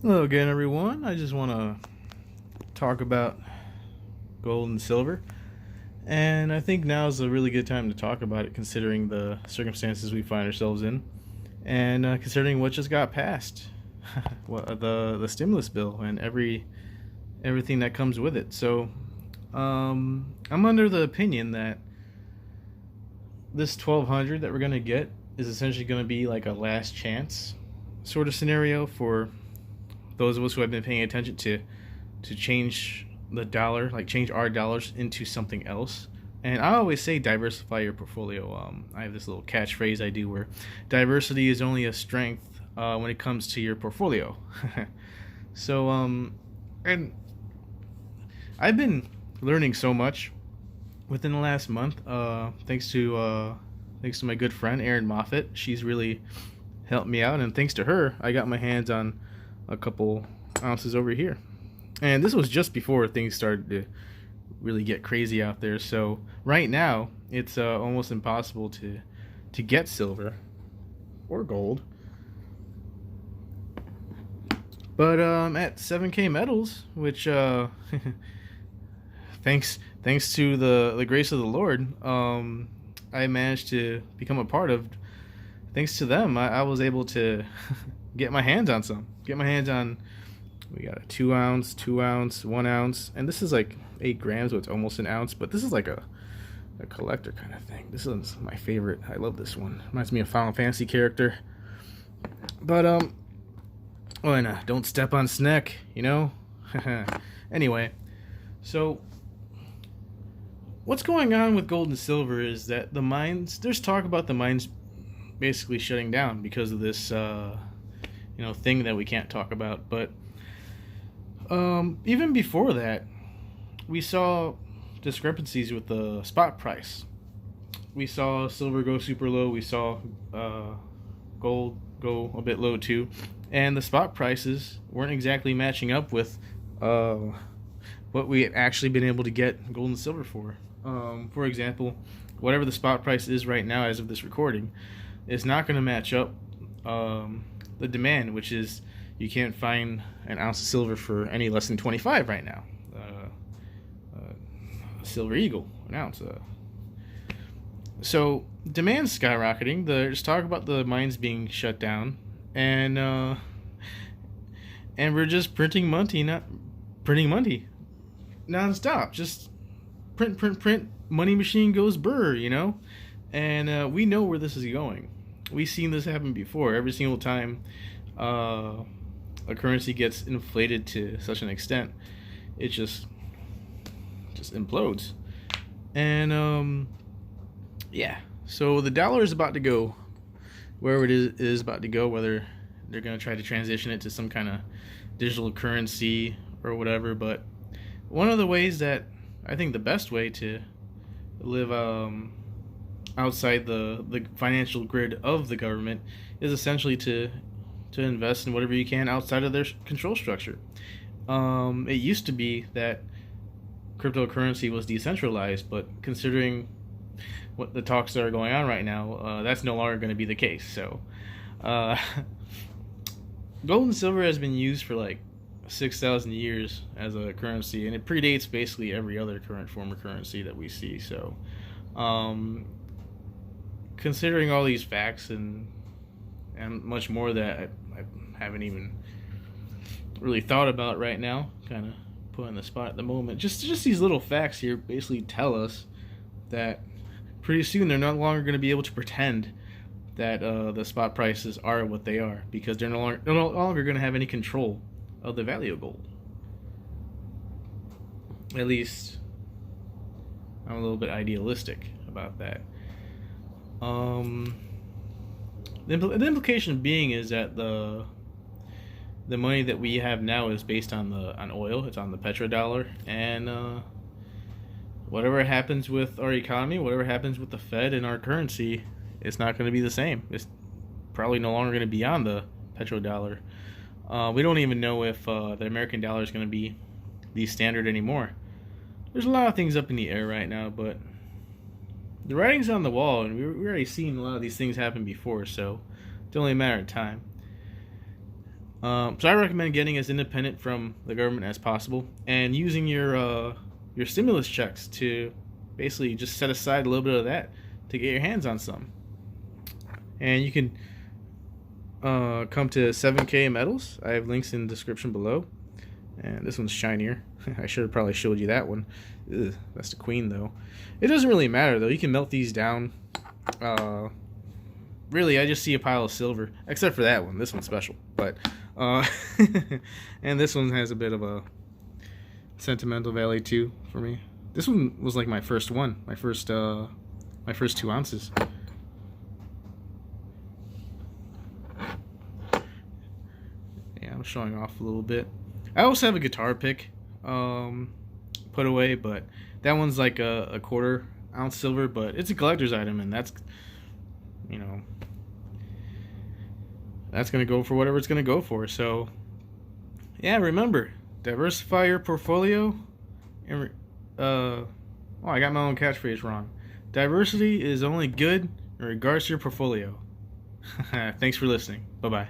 Hello again, everyone. I just want to talk about gold and silver. And I think now is a really good time to talk about it, considering the circumstances we find ourselves in, and considering what just got passed, the stimulus bill and everything that comes with it. So, I'm under the opinion that this 1200 that we're gonna get is essentially gonna be like a last chance sort of scenario for those of us who have been paying attention to change the dollar, like change our dollars into something else. And I always say diversify your portfolio. I have this little catchphrase I do where diversity is only a strength when it comes to your portfolio. So, and I've been learning so much within the last month, thanks to my good friend Erin Moffat. She's really helped me out, and thanks to her, I got my hands on a couple ounces over here. And this was just before things started to really get crazy out there. So right now, it's almost impossible to get silver or gold. But at 7K metals, which thanks to the grace of the Lord, I managed to become a part of. Thanks to them, I was able to get my hands on some. Get my hands on. We got a 2 ounce, 2 ounce, 1 ounce, and this is like 8 grams, so it's almost an ounce. But this is like a collector kind of thing. This is my favorite. I love this one. Reminds me of Final Fantasy character. But oh, and don't step on Sneck, you know. Anyway, so what's going on with gold and silver is that the mines. There's talk about the mines basically shutting down because of this, thing that we can't talk about. But even before that, we saw discrepancies with the spot price. We saw silver go super low. We saw gold go a bit low too, and the spot prices weren't exactly matching up with what we had actually been able to get gold and silver for. For example, whatever the spot price is right now as of this recording, is not going to match up the demand, which is you can't find an ounce of silver for any less than 25 right now. A silver eagle, an ounce. So demand's skyrocketing. There's talk about the mines being shut down, and we're just printing money, not printing money, nonstop. Just print, print, print. Money machine goes burr, and we know where this is going. We've seen this happen before. Every single time a currency gets inflated to such an extent, it just implodes. And yeah, so the dollar is about to go wherever it is about to go, whether they're going to try to transition it to some kind of digital currency or whatever. But one of the ways that I think the best way to live outside the financial grid of the government is essentially to invest in whatever you can outside of their control structure. It used to be that cryptocurrency was decentralized, but considering what the talks that are going on right now, that's no longer going to be the case. So gold and silver has been used for like 6,000 years as a currency, and it predates basically every other current form of currency that we see. So considering all these facts and much more that I haven't even really thought about right now, kind of put on the spot at the moment, just these little facts here basically tell us that pretty soon they're no longer going to be able to pretend that the spot prices are what they are, because they're no longer going to have any control of the value of gold. At least I'm a little bit idealistic about that. The implication being is that the money that we have now is based on oil. It's on the petrodollar, and whatever happens with our economy, whatever happens with the Fed and our currency, it's not going to be the same. It's probably no longer going to be on the petrodollar. We don't even know if the American dollar is going to be the standard anymore. There's a lot of things up in the air right now, but the writing's on the wall, and we're already seen a lot of these things happen before, so it's only a matter of time. So I recommend getting as independent from the government as possible, and using your stimulus checks to basically just set aside a little bit of that to get your hands on some. And you can come to 7K Metals. I have links in the description below. And this one's shinier. I should have probably showed you that one. Ugh, that's the queen, though. It doesn't really matter, though. You can melt these down. Really, I just see a pile of silver. Except for that one. This one's special. But, and this one has a bit of a sentimental value, too, for me. This one was like my first one. My first 2 ounces. Yeah, I'm showing off a little bit. I also have a guitar pick put away, but that one's like a 1/4 ounce silver, but it's a collector's item, and that's, you know, that's going to go for whatever it's going to go for. So, yeah, remember, diversify your portfolio. And, I got my own catchphrase wrong. Diversity is only good in regards to your portfolio. Thanks for listening. Bye-bye.